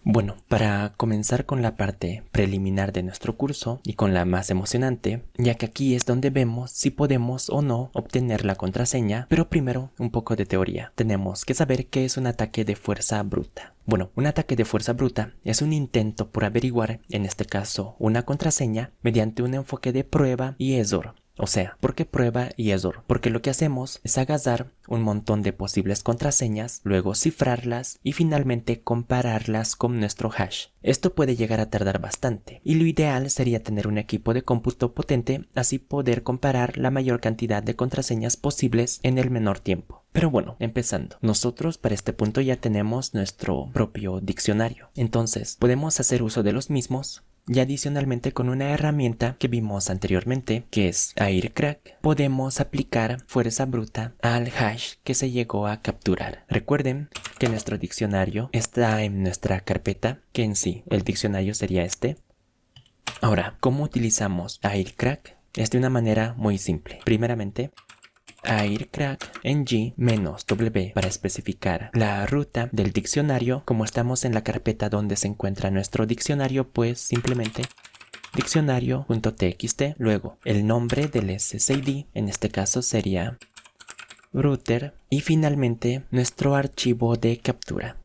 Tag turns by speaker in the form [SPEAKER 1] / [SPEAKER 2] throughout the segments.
[SPEAKER 1] Bueno, para comenzar con la parte preliminar de nuestro curso y con la más emocionante, ya que aquí es donde vemos si podemos o no obtener la contraseña, pero primero un poco de teoría. Tenemos que saber qué es un ataque de fuerza bruta. Bueno, un ataque de fuerza bruta es un intento por averiguar, en este caso, una contraseña mediante un enfoque de prueba y error. O sea, ¿por qué prueba y error? Porque lo que hacemos es agarrar un montón de posibles contraseñas, luego cifrarlas y finalmente compararlas con nuestro hash. Esto puede llegar a tardar bastante y lo ideal sería tener un equipo de cómputo potente, así poder comparar la mayor cantidad de contraseñas posibles en el menor tiempo. Pero bueno, empezando. Nosotros para este punto ya tenemos nuestro propio diccionario. Entonces, podemos hacer uso de los mismos. Y adicionalmente con una herramienta que vimos anteriormente, que es Aircrack, podemos aplicar fuerza bruta al hash que se llegó a capturar. Recuerden que nuestro diccionario está en nuestra carpeta, que en sí el diccionario sería este. Ahora, ¿cómo utilizamos Aircrack? Es de una manera muy simple. Primeramente, Aircrack ng-w para especificar la ruta del diccionario. Como estamos en la carpeta donde se encuentra nuestro diccionario, pues simplemente diccionario.txt, luego el nombre del SSID, en este caso sería router, y finalmente nuestro archivo de captura,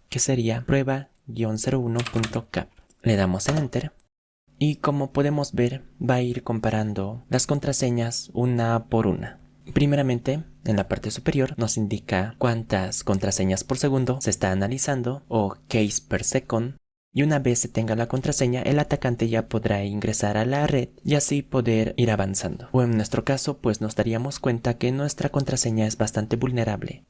[SPEAKER 1] que sería prueba-01.cap. Le damos en Enter. Y como podemos ver, va a ir comparando las contraseñas una por una. Primeramente, en la parte superior nos indica cuántas contraseñas por segundo se está analizando o case per second. Y una vez se tenga la contraseña, el atacante ya podrá ingresar a la red y así poder ir avanzando. O en nuestro caso, pues nos daríamos cuenta que nuestra contraseña es bastante vulnerable.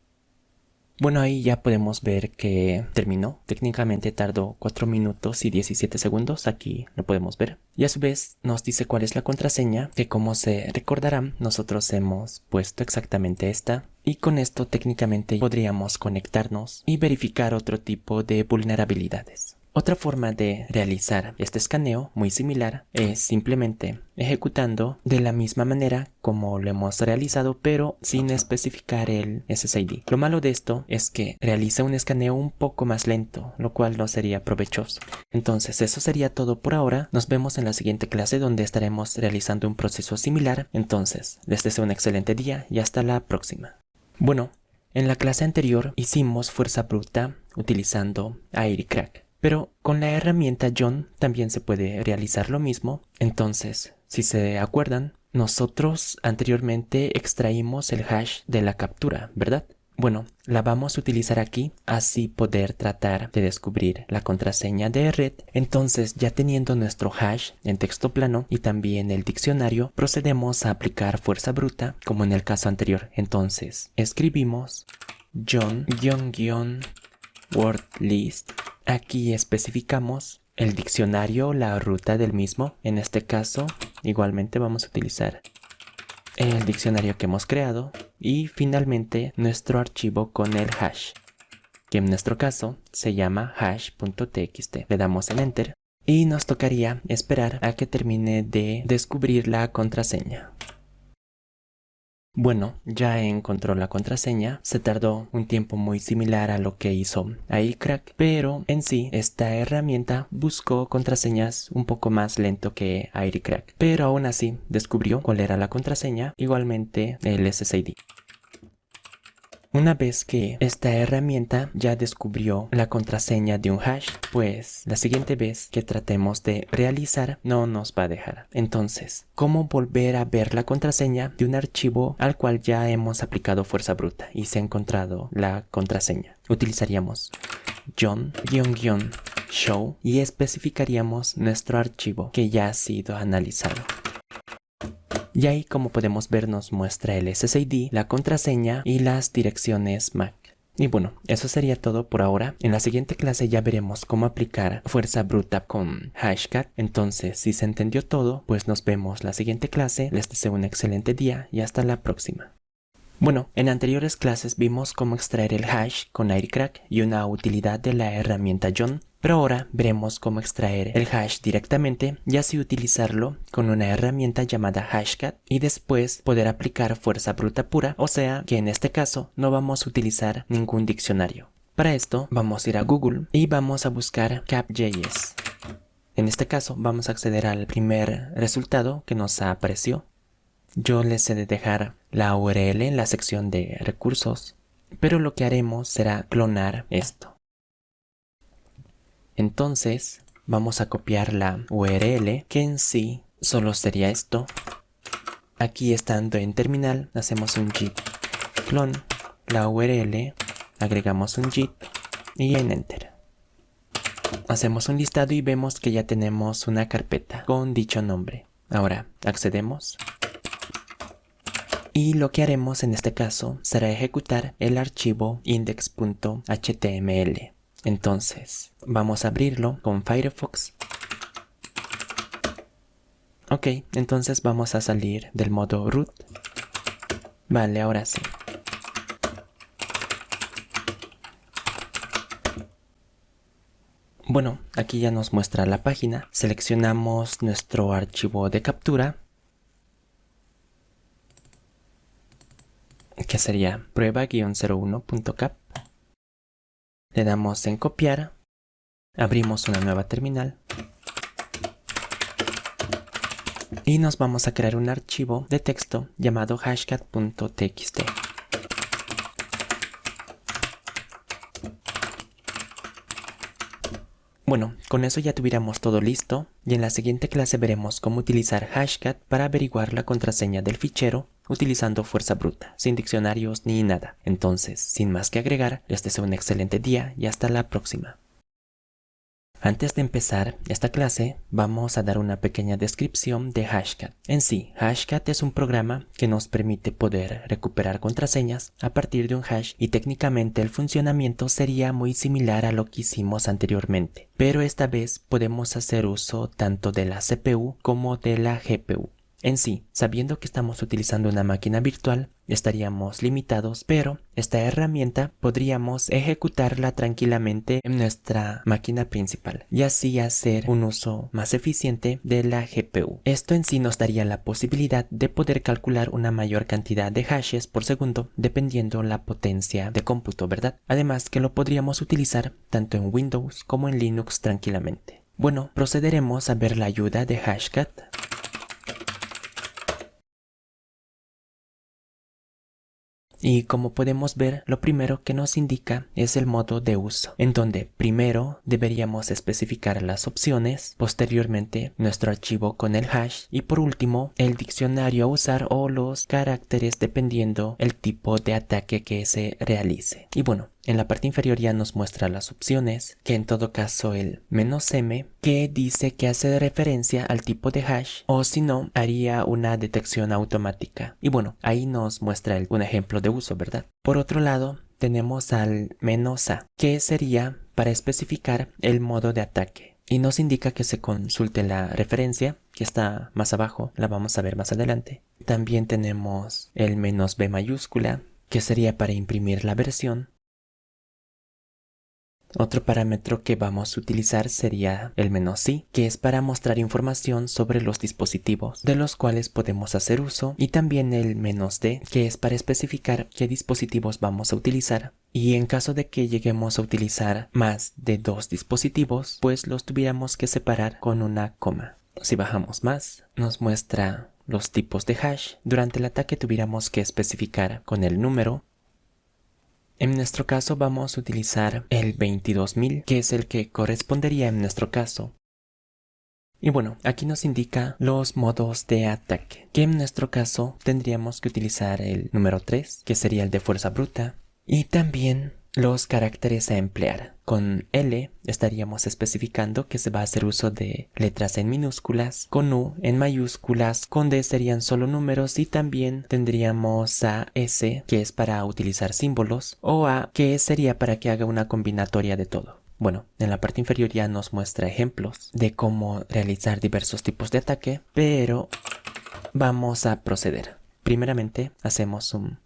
[SPEAKER 1] Bueno, ahí ya podemos ver que terminó. Técnicamente tardó 4 minutos y 17 segundos, aquí lo podemos ver. Y a su vez nos dice cuál es la contraseña, que como se recordarán, nosotros hemos puesto exactamente esta. Y con esto técnicamente podríamos conectarnos y verificar otro tipo de vulnerabilidades. Otra forma de realizar este escaneo, muy similar, es simplemente ejecutando de la misma manera como lo hemos realizado, pero sin especificar el SSID. Lo malo de esto es que realiza un escaneo un poco más lento, lo cual no sería provechoso. Entonces eso sería todo por ahora. Nos vemos en la siguiente clase donde estaremos realizando un proceso similar. Entonces, les deseo un excelente día y hasta la próxima. Bueno, en la clase anterior hicimos fuerza bruta utilizando Aircrack. Pero con la herramienta John también se puede realizar lo mismo. Entonces, si se acuerdan, nosotros anteriormente extraímos el hash de la captura, ¿verdad? Bueno, la vamos a utilizar aquí, así poder tratar de descubrir la contraseña de red. Entonces, ya teniendo nuestro hash en texto plano y también el diccionario, procedemos a aplicar fuerza bruta, como en el caso anterior. Entonces, escribimos John-word list. Aquí especificamos el diccionario, la ruta del mismo. En este caso, igualmente vamos a utilizar el diccionario que hemos creado. Y finalmente, nuestro archivo con el hash, que en nuestro caso se llama hash.txt. Le damos en Enter y nos tocaría esperar a que termine de descubrir la contraseña. Bueno, ya encontró la contraseña. Se tardó un tiempo muy similar a lo que hizo Aircrack, pero en sí esta herramienta buscó contraseñas un poco más lento que Aircrack, pero aún así descubrió cuál era la contraseña, igualmente el SSID. Una vez que esta herramienta ya descubrió la contraseña de un hash, pues la siguiente vez que tratemos de realizar no nos va a dejar. Entonces, ¿cómo volver a ver la contraseña de un archivo al cual ya hemos aplicado fuerza bruta y se ha encontrado la contraseña? Utilizaríamos John-show y especificaríamos nuestro archivo que ya ha sido analizado. Y ahí, como podemos ver, nos muestra el SSID, la contraseña y las direcciones MAC. Y bueno, eso sería todo por ahora. En la siguiente clase ya veremos cómo aplicar fuerza bruta con Hashcat. Entonces, si se entendió todo, pues nos vemos la siguiente clase. Les deseo un excelente día y hasta la próxima. Bueno, en anteriores clases vimos cómo extraer el hash con Aircrack y una utilidad de la herramienta John. Pero ahora veremos cómo extraer el hash directamente y así utilizarlo con una herramienta llamada Hashcat y después poder aplicar fuerza bruta pura, o sea que en este caso no vamos a utilizar ningún diccionario. Para esto vamos a ir a Google y vamos a buscar cap.js. En este caso vamos a acceder al primer resultado que nos apareció. Yo les he de dejar la URL en la sección de recursos, pero lo que haremos será clonar esto. Entonces vamos a copiar la URL, que en sí solo sería esto. Aquí estando en terminal hacemos un git clone la URL, agregamos un git y en enter. Hacemos un listado y vemos que ya tenemos una carpeta con dicho nombre. Ahora accedemos. Y lo que haremos en este caso será ejecutar el archivo index.html. Entonces vamos a abrirlo con Firefox. Ok, entonces vamos a salir del modo root. Vale, ahora sí. Bueno, aquí ya nos muestra la página. Seleccionamos nuestro archivo de captura, que sería prueba-01.cap. Le damos en copiar. Abrimos una nueva terminal. Y nos vamos a crear un archivo de texto llamado hashcat.txt. Bueno, con eso ya tuviéramos todo listo y en la siguiente clase veremos cómo utilizar Hashcat para averiguar la contraseña del fichero utilizando fuerza bruta, sin diccionarios ni nada. Entonces, sin más que agregar, les deseo un excelente día y hasta la próxima. Antes de empezar esta clase, vamos a dar una pequeña descripción de Hashcat. En sí, Hashcat es un programa que nos permite poder recuperar contraseñas a partir de un hash y técnicamente el funcionamiento sería muy similar a lo que hicimos anteriormente. Pero esta vez podemos hacer uso tanto de la CPU como de la GPU. En sí, sabiendo que estamos utilizando una máquina virtual, estaríamos limitados, pero esta herramienta podríamos ejecutarla tranquilamente en nuestra máquina principal y así hacer un uso más eficiente de la GPU. Esto en sí nos daría la posibilidad de poder calcular una mayor cantidad de hashes por segundo dependiendo la potencia de cómputo, ¿verdad? Además que lo podríamos utilizar tanto en Windows como en Linux tranquilamente. Bueno, procederemos a ver la ayuda de Hashcat. Y como podemos ver, lo primero que nos indica es el modo de uso, en donde primero deberíamos especificar las opciones, posteriormente nuestro archivo con el hash y por último el diccionario a usar o los caracteres dependiendo el tipo de ataque que se realice. Y bueno, en la parte inferior ya nos muestra las opciones, que en todo caso el "-m", que dice que hace referencia al tipo de hash, o si no, haría una detección automática. Y bueno, ahí nos muestra un ejemplo de uso, ¿verdad? Por otro lado, tenemos al "-a", que sería para especificar el modo de ataque. Y nos indica que se consulte la referencia, que está más abajo, la vamos a ver más adelante. También tenemos el "-b" mayúscula, que sería para imprimir la versión. Otro parámetro que vamos a utilizar sería el "-i", que es para mostrar información sobre los dispositivos de los cuales podemos hacer uso, y también el "-d", que es para especificar qué dispositivos vamos a utilizar. Y en caso de que lleguemos a utilizar más de 2 dispositivos, pues los tuviéramos que separar con una coma. Si bajamos más, nos muestra los tipos de hash. Durante el ataque tuviéramos que especificar con el número. En nuestro caso vamos a utilizar el 22.000, que es el que correspondería en nuestro caso. Y bueno, aquí nos indica los modos de ataque, que en nuestro caso tendríamos que utilizar el número 3, que sería el de fuerza bruta, y también los caracteres a emplear. Con L estaríamos especificando que se va a hacer uso de letras en minúsculas, con U en mayúsculas, con D serían solo números y también tendríamos a S, que es para utilizar símbolos, o A, que sería para que haga una combinatoria de todo. Bueno, en la parte inferior ya nos muestra ejemplos de cómo realizar diversos tipos de ataque, pero vamos a proceder. Primeramente hacemos un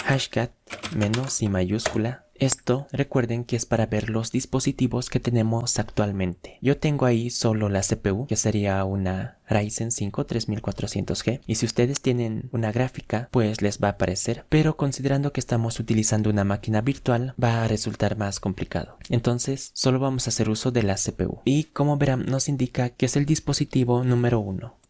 [SPEAKER 1] hashcat -i mayúscula Esto recuerden que es para ver los dispositivos que tenemos actualmente. Yo tengo ahí solo la CPU, que sería una Ryzen 5 3400G, y si ustedes tienen una gráfica pues les va a aparecer, pero considerando que estamos utilizando una máquina virtual va a resultar más complicado. Entonces solo vamos a hacer uso de la CPU y como verán nos indica que es el dispositivo número 1.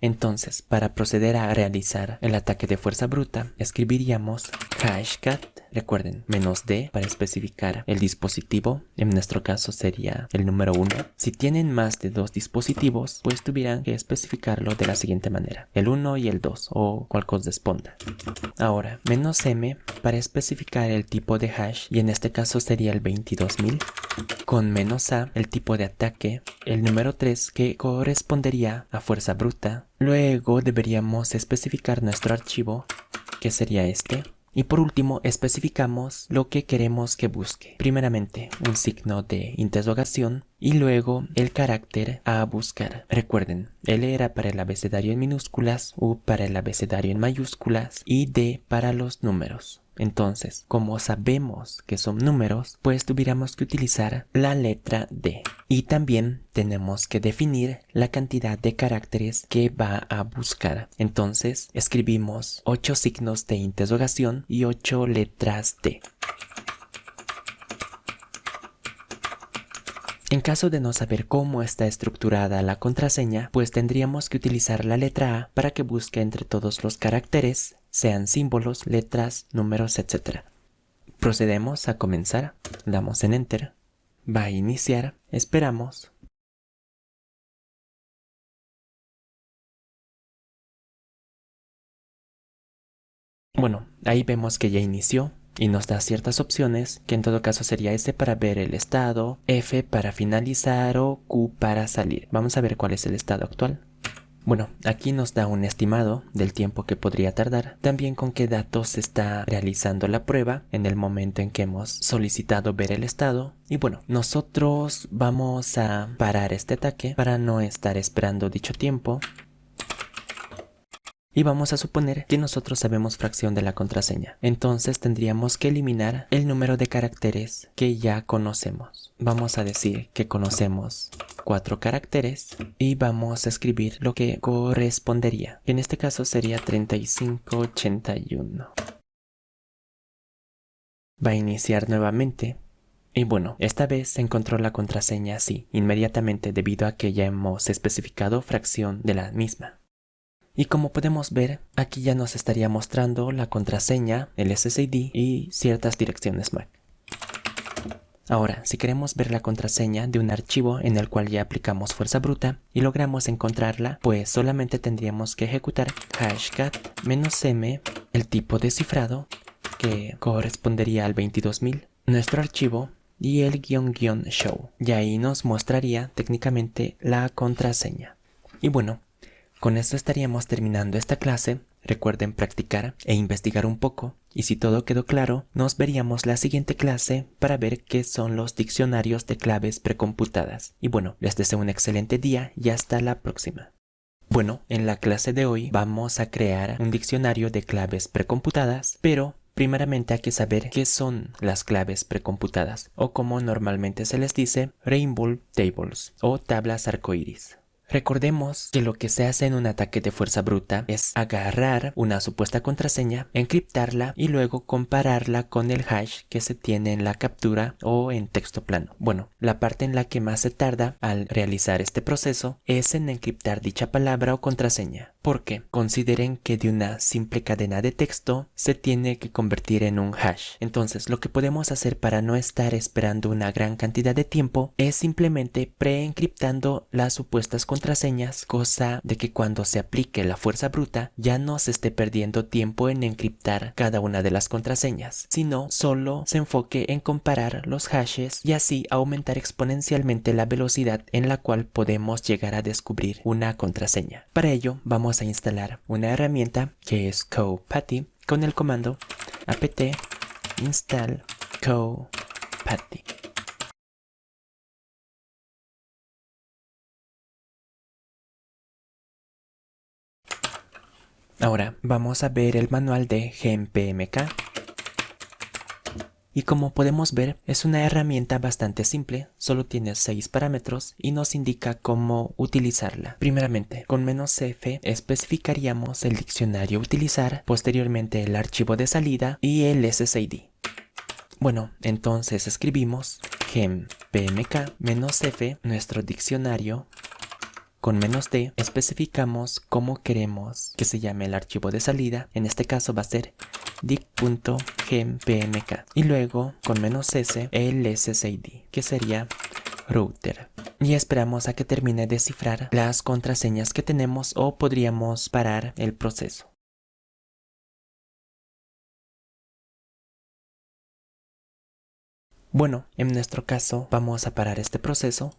[SPEAKER 1] Entonces, para proceder a realizar el ataque de fuerza bruta, escribiríamos hashcat, recuerden, -d para especificar el dispositivo, en nuestro caso sería el número 1. Si tienen más de 2 dispositivos, pues tuvieran que especificarlo de la siguiente manera, el 1 y el 2, o cual corresponda. Ahora, -m para especificar el tipo de hash, y en este caso sería el 22000. Con -a el tipo de ataque, el número 3 que correspondería a fuerza bruta. Luego deberíamos especificar nuestro archivo, que sería este. Y por último especificamos lo que queremos que busque. Primeramente un signo de interrogación y luego el carácter a buscar. Recuerden, L era para el abecedario en minúsculas, U para el abecedario en mayúsculas y D para los números. Entonces, como sabemos que son números, pues tuviéramos que utilizar la letra D. Y también tenemos que definir la cantidad de caracteres que va a buscar. Entonces, escribimos 8 signos de interrogación y 8 letras D. En caso de no saber cómo está estructurada la contraseña, pues tendríamos que utilizar la letra A para que busque entre todos los caracteres, sean símbolos, letras, números, etc. Procedemos a comenzar, damos en Enter, va a iniciar, esperamos. Bueno, ahí vemos que ya inició y nos da ciertas opciones, que en todo caso sería S para ver el estado, F para finalizar o Q para salir. Vamos a ver cuál es el estado actual. Bueno, aquí nos da un estimado del tiempo que podría tardar, también con qué datos se está realizando la prueba en el momento en que hemos solicitado ver el estado. Y bueno, nosotros vamos a parar este ataque para no estar esperando dicho tiempo. Y vamos a suponer que nosotros sabemos fracción de la contraseña. Entonces tendríamos que eliminar el número de caracteres que ya conocemos. Vamos a decir que conocemos 4 caracteres y vamos a escribir lo que correspondería. En este caso sería 3581. Va a iniciar nuevamente. Y bueno, esta vez se encontró la contraseña así, inmediatamente debido a que ya hemos especificado fracción de la misma. Y como podemos ver, aquí ya nos estaría mostrando la contraseña, el SSID y ciertas direcciones MAC. Ahora, si queremos ver la contraseña de un archivo en el cual ya aplicamos fuerza bruta y logramos encontrarla, pues solamente tendríamos que ejecutar hashcat -m, el tipo de cifrado, que correspondería al 22000, nuestro archivo y el --show. Y ahí nos mostraría técnicamente la contraseña. Y bueno, con esto estaríamos terminando esta clase. Recuerden practicar e investigar un poco, y si todo quedó claro, nos veríamos la siguiente clase para ver qué son los diccionarios de claves precomputadas. Y bueno, les deseo un excelente día y hasta la próxima. Bueno, en la clase de hoy vamos a crear un diccionario de claves precomputadas, pero primeramente hay que saber qué son las claves precomputadas, o como normalmente se les dice, Rainbow Tables o tablas arcoíris. Recordemos que lo que se hace en un ataque de fuerza bruta es agarrar una supuesta contraseña, encriptarla y luego compararla con el hash que se tiene en la captura o en texto plano. Bueno, la parte en la que más se tarda al realizar este proceso es en encriptar dicha palabra o contraseña, porque consideren que de una simple cadena de texto se tiene que convertir en un hash. Entonces, lo que podemos hacer para no estar esperando una gran cantidad de tiempo es simplemente preencriptando las supuestas contraseñas, cosa de que cuando se aplique la fuerza bruta ya no se esté perdiendo tiempo en encriptar cada una de las contraseñas, sino solo se enfoque en comparar los hashes y así aumentar exponencialmente la velocidad en la cual podemos llegar a descubrir una contraseña. Para ello vamos a instalar una herramienta que es copatty con el comando apt install copatty. Ahora vamos a ver el manual de GMPMK. Y como podemos ver, es una herramienta bastante simple, solo tiene 6 parámetros y nos indica cómo utilizarla. Primeramente, con "-f" especificaríamos el diccionario a utilizar, posteriormente el archivo de salida y el SSID. Bueno, entonces escribimos gem pmk-f, nuestro diccionario. Con "-d" especificamos cómo queremos que se llame el archivo de salida. En este caso va a ser dic.gempmk. Y luego con "-s el SSID, que sería router. Y esperamos a que termine de cifrar las contraseñas que tenemos o podríamos parar el proceso. Bueno, en nuestro caso vamos a parar este proceso.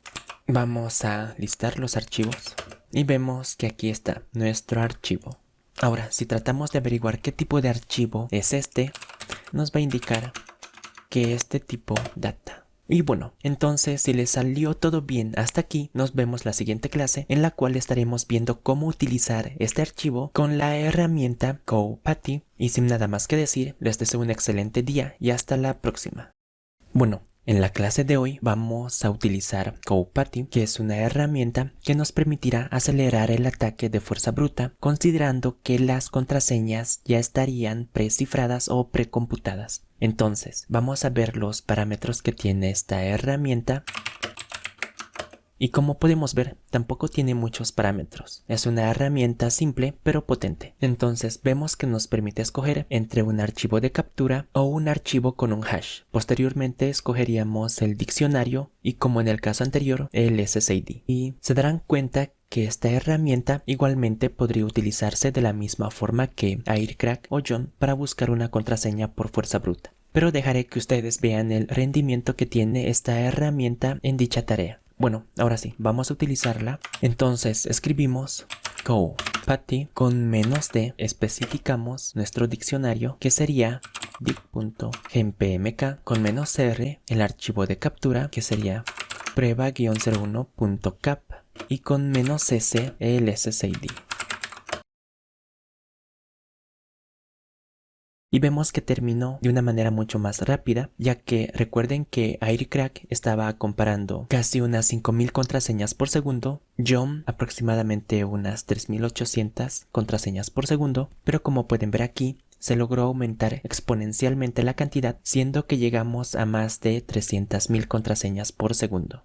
[SPEAKER 1] Vamos a listar los archivos y vemos que aquí está nuestro archivo. Ahora, si tratamos de averiguar qué tipo de archivo es este, nos va a indicar que este tipo data. Y bueno, entonces si les salió todo bien hasta aquí, nos vemos la siguiente clase en la cual estaremos viendo cómo utilizar este archivo con la herramienta GoPatty. Y sin nada más que decir, les deseo un excelente día y hasta la próxima. Bueno, en la clase de hoy vamos a utilizar GoPatty, que es una herramienta que nos permitirá acelerar el ataque de fuerza bruta, considerando que las contraseñas ya estarían precifradas o precomputadas. Entonces, vamos a ver los parámetros que tiene esta herramienta. Y como podemos ver, tampoco tiene muchos parámetros. Es una herramienta simple pero potente. Entonces vemos que nos permite escoger entre un archivo de captura o un archivo con un hash. Posteriormente escogeríamos el diccionario y, como en el caso anterior, el SSID. Y se darán cuenta que esta herramienta igualmente podría utilizarse de la misma forma que Aircrack o John para buscar una contraseña por fuerza bruta. Pero dejaré que ustedes vean el rendimiento que tiene esta herramienta en dicha tarea. Bueno, ahora sí, vamos a utilizarla. Entonces escribimos GoPatty con "-d", especificamos nuestro diccionario, que sería dic.gempmk, con "-r", el archivo de captura, que sería prueba-01.cap, y con "-s", el SSID. Y vemos que terminó de una manera mucho más rápida, ya que recuerden que Aircrack estaba comparando casi unas 5000 contraseñas por segundo, John aproximadamente unas 3800 contraseñas por segundo, pero como pueden ver aquí, se logró aumentar exponencialmente la cantidad, siendo que llegamos a más de 300.000 contraseñas por segundo.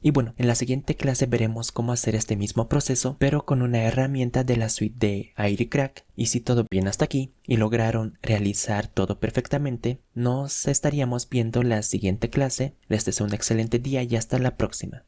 [SPEAKER 1] Y bueno, en la siguiente clase veremos cómo hacer este mismo proceso, pero con una herramienta de la suite de Aircrack. Y si todo bien hasta aquí y lograron realizar todo perfectamente, nos estaríamos viendo la siguiente clase. Les deseo un excelente día y hasta la próxima.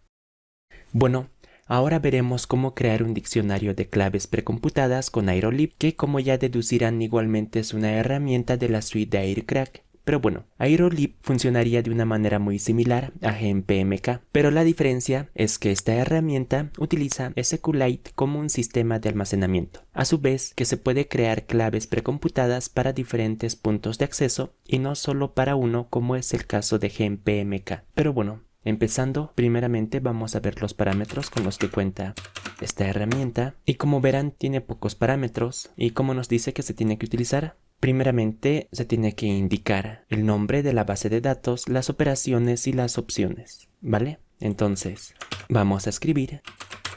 [SPEAKER 1] Bueno, ahora veremos cómo crear un diccionario de claves precomputadas con Aerolib, que, como ya deducirán, igualmente es una herramienta de la suite de Aircrack. Pero bueno, Aerolib funcionaría de una manera muy similar a GempMK, pero la diferencia es que esta herramienta utiliza SQLite como un sistema de almacenamiento, a su vez que se puede crear claves precomputadas para diferentes puntos de acceso y no solo para uno, como es el caso de GempMK. Pero bueno, empezando, primeramente vamos a ver los parámetros con los que cuenta esta herramienta, y como verán tiene pocos parámetros. Y como nos dice que se tiene que utilizar, primeramente se tiene que indicar el nombre de la base de datos, las operaciones y las opciones, ¿vale? Entonces vamos a escribir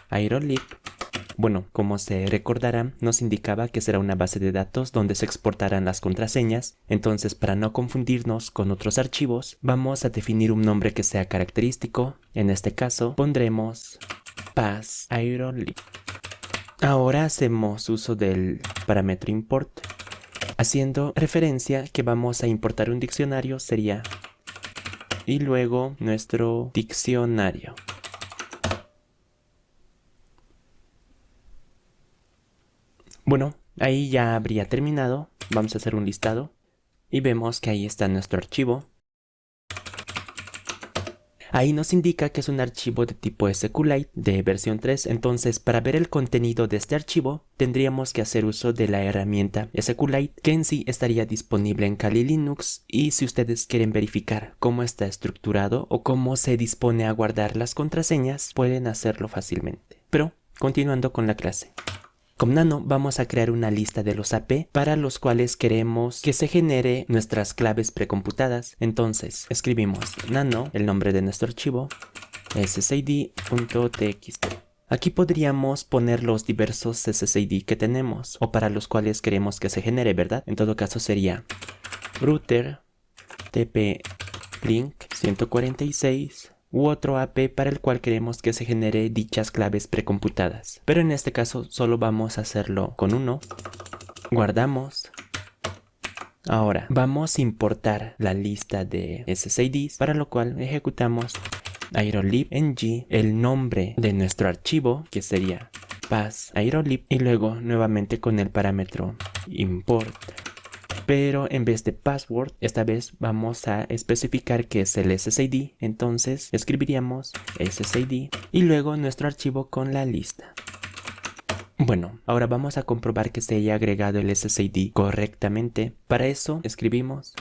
[SPEAKER 1] Aerolib. Bueno, como se recordarán, nos indicaba que será una base de datos donde se exportarán las contraseñas. Entonces, para no confundirnos con otros archivos, vamos a definir un nombre que sea característico. En este caso pondremos Pass Aerolib. Ahora hacemos uso del parámetro import, haciendo referencia que vamos a importar un diccionario, sería, y luego nuestro diccionario. Bueno, ahí ya habría terminado. Vamos a hacer un listado y vemos que ahí está nuestro archivo. Ahí nos indica que es un archivo de tipo SQLite de versión 3, entonces para ver el contenido de este archivo tendríamos que hacer uso de la herramienta SQLite, que en sí estaría disponible en Kali Linux, y si ustedes quieren verificar cómo está estructurado o cómo se dispone a guardar las contraseñas, pueden hacerlo fácilmente. Pero continuando con la clase. Con Nano vamos a crear una lista de los AP para los cuales queremos que se genere nuestras claves precomputadas. Entonces escribimos nano, el nombre de nuestro archivo, ssid.txt. Aquí podríamos poner los diversos SSID que tenemos o para los cuales queremos que se genere, ¿verdad? En todo caso sería router tp-link 146 u otro AP para el cual queremos que se genere dichas claves precomputadas. Pero en este caso solo vamos a hacerlo con uno. Guardamos. Ahora vamos a importar la lista de SSIDs, para lo cual ejecutamos aerolib ng, el nombre de nuestro archivo, que sería pass aerolib, y luego nuevamente con el parámetro import. Pero en vez de password, esta vez vamos a especificar que es el SSID. Entonces escribiríamos SSID y luego nuestro archivo con la lista. Bueno, ahora vamos a comprobar que se haya agregado el SSID correctamente. Para eso escribimos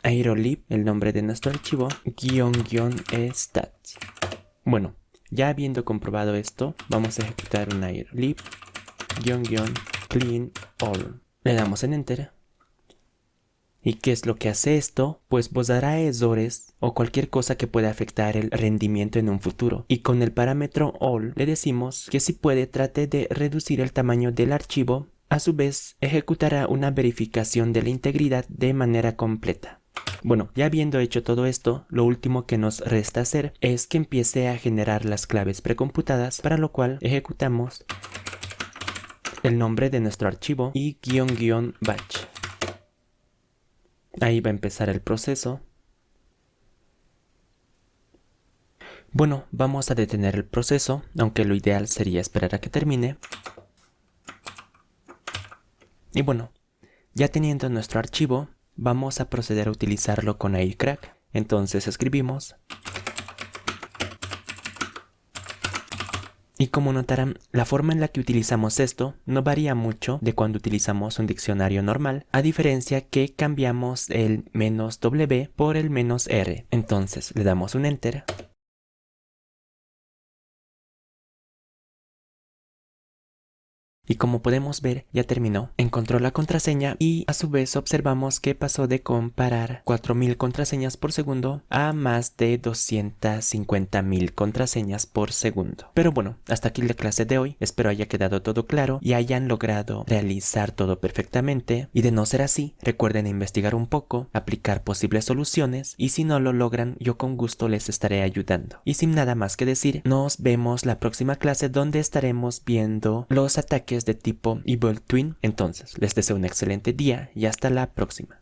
[SPEAKER 1] aerolib, el nombre de nuestro archivo, --stats. Bueno, ya habiendo comprobado esto, vamos a ejecutar un aerolib --clean all. Le damos en enter. ¿Y qué es lo que hace esto? Pues dará errores o cualquier cosa que pueda afectar el rendimiento en un futuro. Y con el parámetro all le decimos que si puede trate de reducir el tamaño del archivo. A su vez ejecutará una verificación de la integridad de manera completa. Bueno, ya habiendo hecho todo esto, lo último que nos resta hacer es que empiece a generar las claves precomputadas, para lo cual ejecutamos el nombre de nuestro archivo y --batch. Ahí va a empezar el proceso. Bueno, vamos a detener el proceso, aunque lo ideal sería esperar a que termine. Y bueno, ya teniendo nuestro archivo, vamos a proceder a utilizarlo con AirCrack. Entonces escribimos. Y como notarán, la forma en la que utilizamos esto no varía mucho de cuando utilizamos un diccionario normal, a diferencia que cambiamos el "-w" por el "-r". Entonces le damos un enter. Y como podemos ver, ya terminó. Encontró la contraseña y a su vez observamos que pasó de comparar 4000 contraseñas por segundo a más de 250.000 contraseñas por segundo. Pero bueno, hasta aquí la clase de hoy. Espero haya quedado todo claro y hayan logrado realizar todo perfectamente. Y de no ser así, recuerden investigar un poco, aplicar posibles soluciones y si no lo logran, yo con gusto les estaré ayudando. Y sin nada más que decir, nos vemos la próxima clase donde estaremos viendo los ataques de tipo Evil Twin. Entonces, les deseo un excelente día y hasta la próxima.